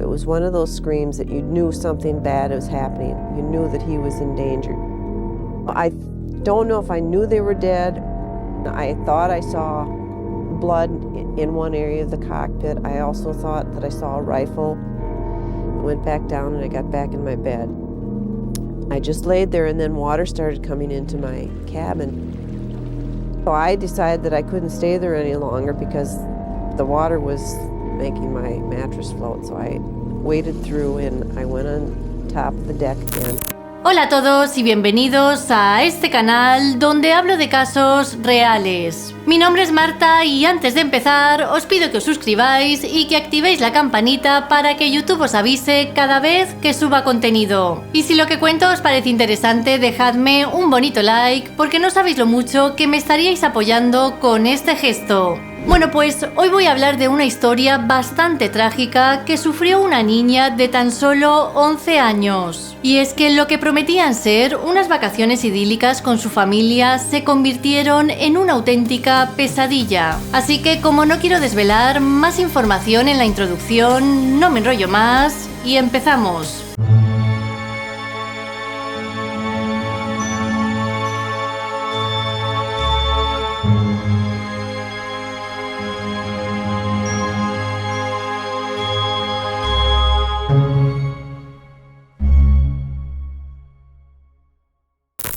It was one of those screams that you knew something bad was happening. You knew that he was in danger. I don't know if I knew they were dead. I thought I saw blood in one area of the cockpit. I also thought that I saw a rifle. I went back down and I got back in my bed. I just laid there and then water started coming into my cabin. So I decided that I couldn't stay there any longer because the water was making my mattress float. So I waded through and I went on top of the deck again. Hola a todos y bienvenidos a este canal donde hablo de casos reales. Mi nombre es Marta y antes de empezar os pido que os suscribáis y que activéis la campanita para que YouTube os avise cada vez que suba contenido. Y si lo que cuento os parece interesante, dejadme un bonito like porque no sabéis lo mucho que me estaríais apoyando con este gesto. Bueno, pues hoy voy a hablar de una historia bastante trágica que sufrió una niña de tan solo 11 años. Y es que lo que prometían ser unas vacaciones idílicas con su familia se convirtieron en una auténtica pesadilla. Así que como no quiero desvelar más información en la introducción, no me enrollo más y empezamos.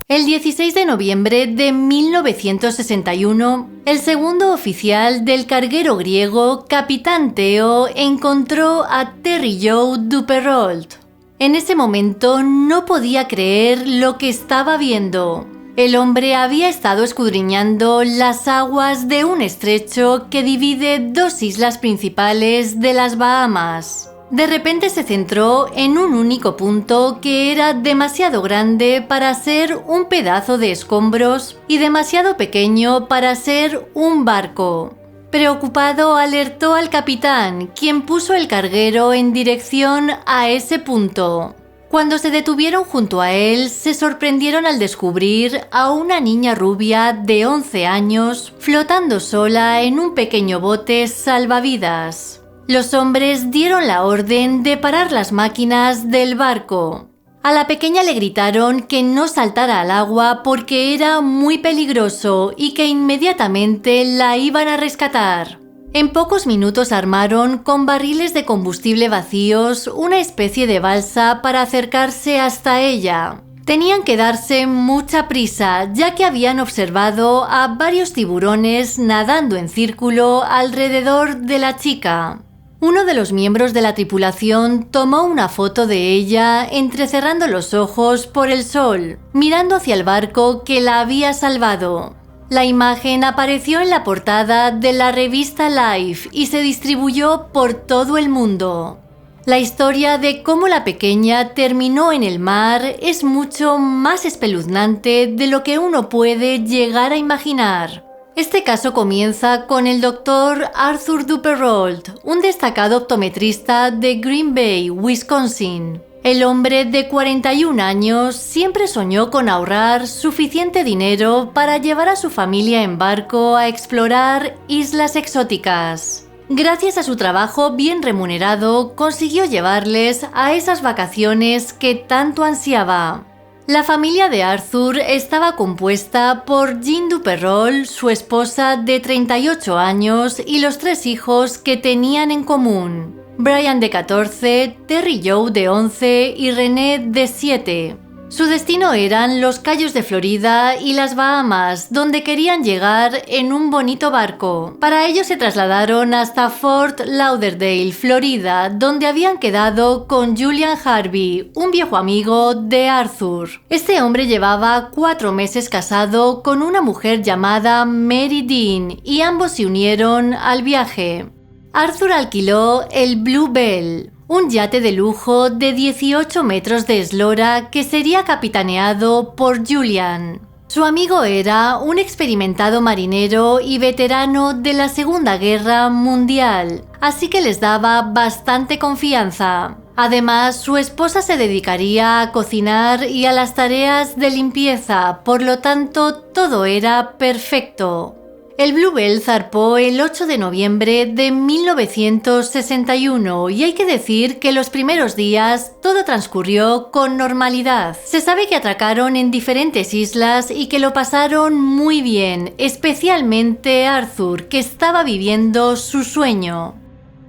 El 16 de noviembre de 1961, el segundo oficial del carguero griego, Capitán Theo, encontró a Terry Joe Duperrault. En ese momento no podía creer lo que estaba viendo. El hombre había estado escudriñando las aguas de un estrecho que divide dos islas principales de las Bahamas. De repente se centró en un único punto que era demasiado grande para ser un pedazo de escombros y demasiado pequeño para ser un barco. Preocupado, alertó al capitán, quien puso el carguero en dirección a ese punto. Cuando se detuvieron junto a él, se sorprendieron al descubrir a una niña rubia de 11 años flotando sola en un pequeño bote salvavidas. Los hombres dieron la orden de parar las máquinas del barco. A la pequeña le gritaron que no saltara al agua porque era muy peligroso y que inmediatamente la iban a rescatar. En pocos minutos armaron con barriles de combustible vacíos una especie de balsa para acercarse hasta ella. Tenían que darse mucha prisa, ya que habían observado a varios tiburones nadando en círculo alrededor de la chica. Uno de los miembros de la tripulación tomó una foto de ella entrecerrando los ojos por el sol, mirando hacia el barco que la había salvado. La imagen apareció en la portada de la revista Life y se distribuyó por todo el mundo. La historia de cómo la pequeña terminó en el mar es mucho más espeluznante de lo que uno puede llegar a imaginar. Este caso comienza con el Dr. Arthur Duperrault, un destacado optometrista de Green Bay, Wisconsin. El hombre de 41 años siempre soñó con ahorrar suficiente dinero para llevar a su familia en barco a explorar islas exóticas. Gracias a su trabajo bien remunerado, consiguió llevarles a esas vacaciones que tanto ansiaba. La familia de Arthur estaba compuesta por Jean Duperrault, su esposa de 38 años y los 3 hijos que tenían en común: Brian de 14, Terry Joe de 11 y René de 7. Su destino eran los Cayos de Florida y las Bahamas, donde querían llegar en un bonito barco. Para ello se trasladaron hasta Fort Lauderdale, Florida, donde habían quedado con Julian Harvey, un viejo amigo de Arthur. Este hombre llevaba 4 meses casado con una mujer llamada Mary Dean y ambos se unieron al viaje. Arthur alquiló el Blue Bell, un yate de lujo de 18 metros de eslora que sería capitaneado por Julian. Su amigo era un experimentado marinero y veterano de la Segunda Guerra Mundial, así que les daba bastante confianza. Además, su esposa se dedicaría a cocinar y a las tareas de limpieza, por lo tanto, todo era perfecto. El Bluebell zarpó el 8 de noviembre de 1961 y hay que decir que los primeros días todo transcurrió con normalidad. Se sabe que atracaron en diferentes islas y que lo pasaron muy bien, especialmente Arthur, que estaba viviendo su sueño.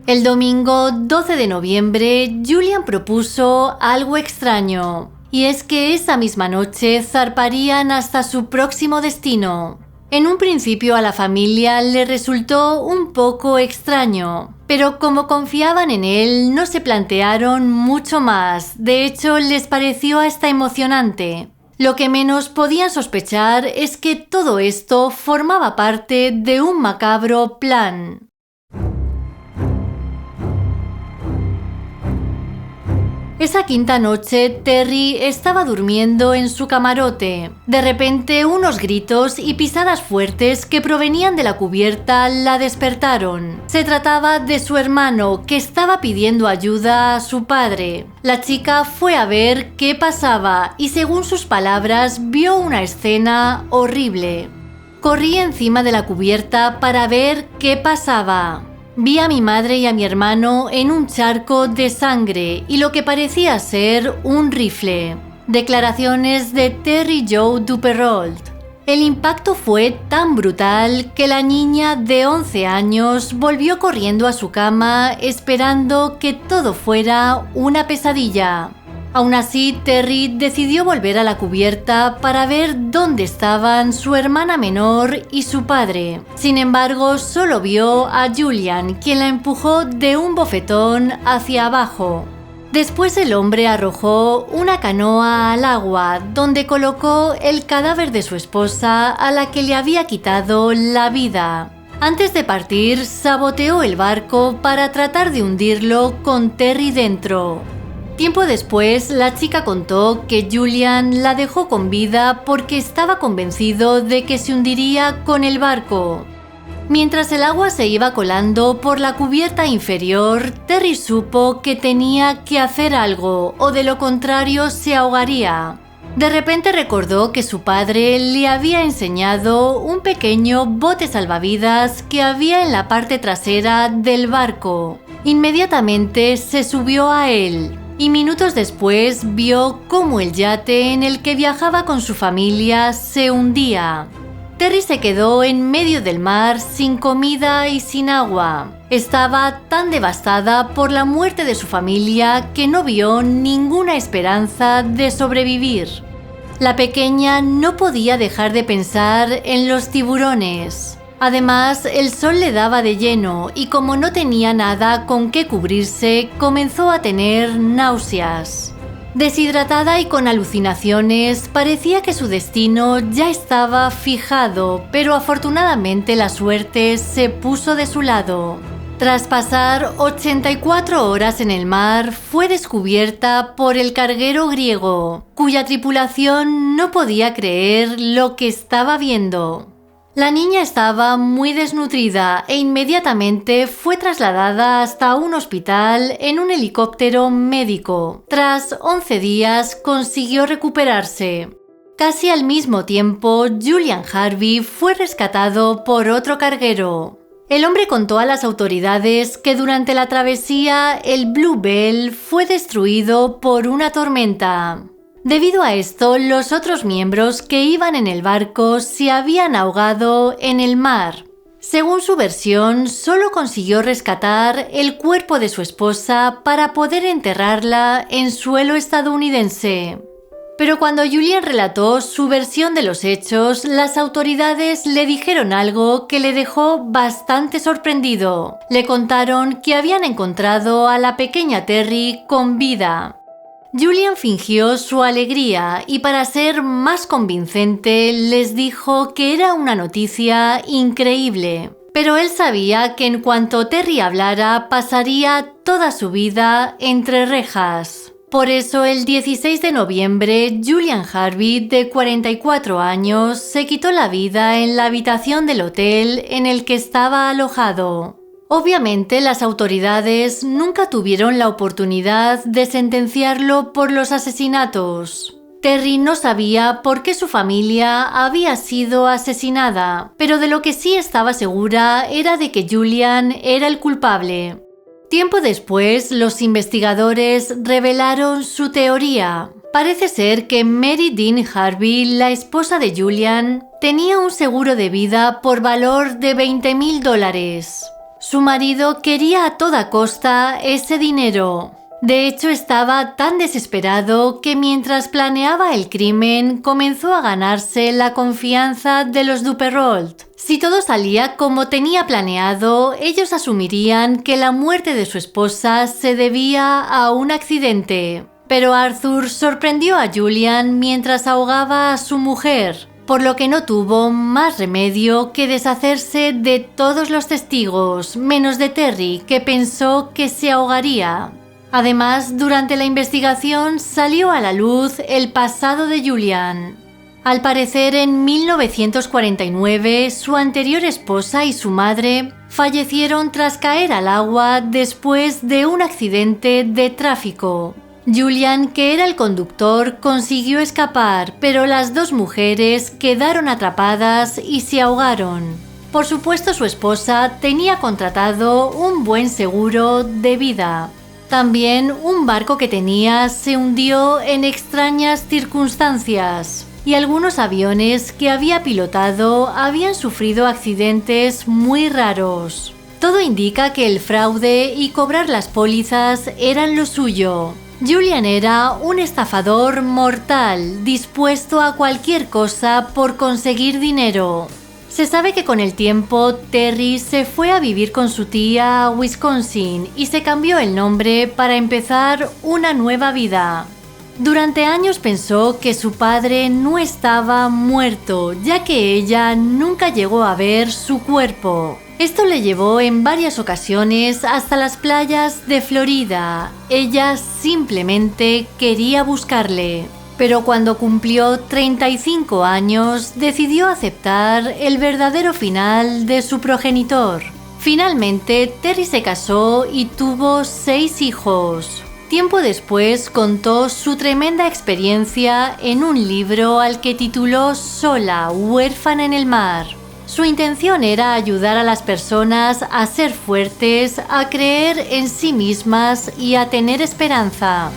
El domingo 12 de noviembre, Julian propuso algo extraño, y es que esa misma noche zarparían hasta su próximo destino. En un principio a la familia le resultó un poco extraño, pero como confiaban en él no se plantearon mucho más, de hecho les pareció hasta emocionante. Lo que menos podían sospechar es que todo esto formaba parte de un macabro plan. Esa quinta noche, Terry estaba durmiendo en su camarote. De repente, unos gritos y pisadas fuertes que provenían de la cubierta la despertaron. Se trataba de su hermano, que estaba pidiendo ayuda a su padre. La chica fue a ver qué pasaba y, según sus palabras, vio una escena horrible. Corrí encima de la cubierta para ver qué pasaba. Vi a mi madre y a mi hermano en un charco de sangre y lo que parecía ser un rifle. Declaraciones de Terry Jo Duperrault. El impacto fue tan brutal que la niña de 11 años volvió corriendo a su cama esperando que todo fuera una pesadilla. Aún así, Terry decidió volver a la cubierta para ver dónde estaban su hermana menor y su padre. Sin embargo, solo vio a Julian, quien la empujó de un bofetón hacia abajo. Después el hombre arrojó una canoa al agua, donde colocó el cadáver de su esposa, a la que le había quitado la vida. Antes de partir, saboteó el barco para tratar de hundirlo con Terry dentro. Tiempo después, la chica contó que Julian la dejó con vida porque estaba convencido de que se hundiría con el barco. Mientras el agua se iba colando por la cubierta inferior, Terry supo que tenía que hacer algo, o de lo contrario se ahogaría. De repente recordó que su padre le había enseñado un pequeño bote salvavidas que había en la parte trasera del barco. Inmediatamente se subió a él. Y minutos después vio cómo el yate en el que viajaba con su familia se hundía. Terry se quedó en medio del mar sin comida y sin agua. Estaba tan devastada por la muerte de su familia que no vio ninguna esperanza de sobrevivir. La pequeña no podía dejar de pensar en los tiburones. Además, el sol le daba de lleno y como no tenía nada con qué cubrirse, comenzó a tener náuseas. Deshidratada y con alucinaciones, parecía que su destino ya estaba fijado, pero afortunadamente la suerte se puso de su lado. Tras pasar 84 horas en el mar, fue descubierta por el carguero griego, cuya tripulación no podía creer lo que estaba viendo. La niña estaba muy desnutrida e inmediatamente fue trasladada hasta un hospital en un helicóptero médico. Tras 11 días consiguió recuperarse. Casi al mismo tiempo, Julian Harvey fue rescatado por otro carguero. El hombre contó a las autoridades que durante la travesía el Bluebell fue destruido por una tormenta. Debido a esto, los otros miembros que iban en el barco se habían ahogado en el mar. Según su versión, solo consiguió rescatar el cuerpo de su esposa para poder enterrarla en suelo estadounidense. Pero cuando Julian relató su versión de los hechos, las autoridades le dijeron algo que le dejó bastante sorprendido. Le contaron que habían encontrado a la pequeña Terry con vida. Julian fingió su alegría y para ser más convincente les dijo que era una noticia increíble. Pero él sabía que en cuanto Terry hablara pasaría toda su vida entre rejas. Por eso el 16 de noviembre, Julian Harvey, de 44 años, se quitó la vida en la habitación del hotel en el que estaba alojado. Obviamente, las autoridades nunca tuvieron la oportunidad de sentenciarlo por los asesinatos. Terry no sabía por qué su familia había sido asesinada, pero de lo que sí estaba segura era de que Julian era el culpable. Tiempo después, los investigadores revelaron su teoría. Parece ser que Mary Dean Harvey, la esposa de Julian, tenía un seguro de vida por valor de $20,000. Su marido quería a toda costa ese dinero. De hecho, estaba tan desesperado que mientras planeaba el crimen comenzó a ganarse la confianza de los Duperrault. Si todo salía como tenía planeado, ellos asumirían que la muerte de su esposa se debía a un accidente. Pero Arthur sorprendió a Julian mientras ahogaba a su mujer, por lo que no tuvo más remedio que deshacerse de todos los testigos, menos de Terry, que pensó que se ahogaría. Además, durante la investigación salió a la luz el pasado de Julian. Al parecer, en 1949, su anterior esposa y su madre fallecieron tras caer al agua después de un accidente de tráfico. Julian, que era el conductor, consiguió escapar, pero las dos mujeres quedaron atrapadas y se ahogaron. Por supuesto, su esposa tenía contratado un buen seguro de vida. También un barco que tenía se hundió en extrañas circunstancias y algunos aviones que había pilotado habían sufrido accidentes muy raros. Todo indica que el fraude y cobrar las pólizas eran lo suyo. Julian era un estafador mortal, dispuesto a cualquier cosa por conseguir dinero. Se sabe que con el tiempo Terry se fue a vivir con su tía a Wisconsin y se cambió el nombre para empezar una nueva vida. Durante años pensó que su padre no estaba muerto, ya que ella nunca llegó a ver su cuerpo. Esto le llevó en varias ocasiones hasta las playas de Florida. Ella simplemente quería buscarle. Pero cuando cumplió 35 años, decidió aceptar el verdadero final de su progenitor. Finalmente, Terry se casó y tuvo 6 hijos. Tiempo después contó su tremenda experiencia en un libro al que tituló Sola, huérfana en el mar. Su intención era ayudar a las personas a ser fuertes, a creer en sí mismas y a tener esperanza.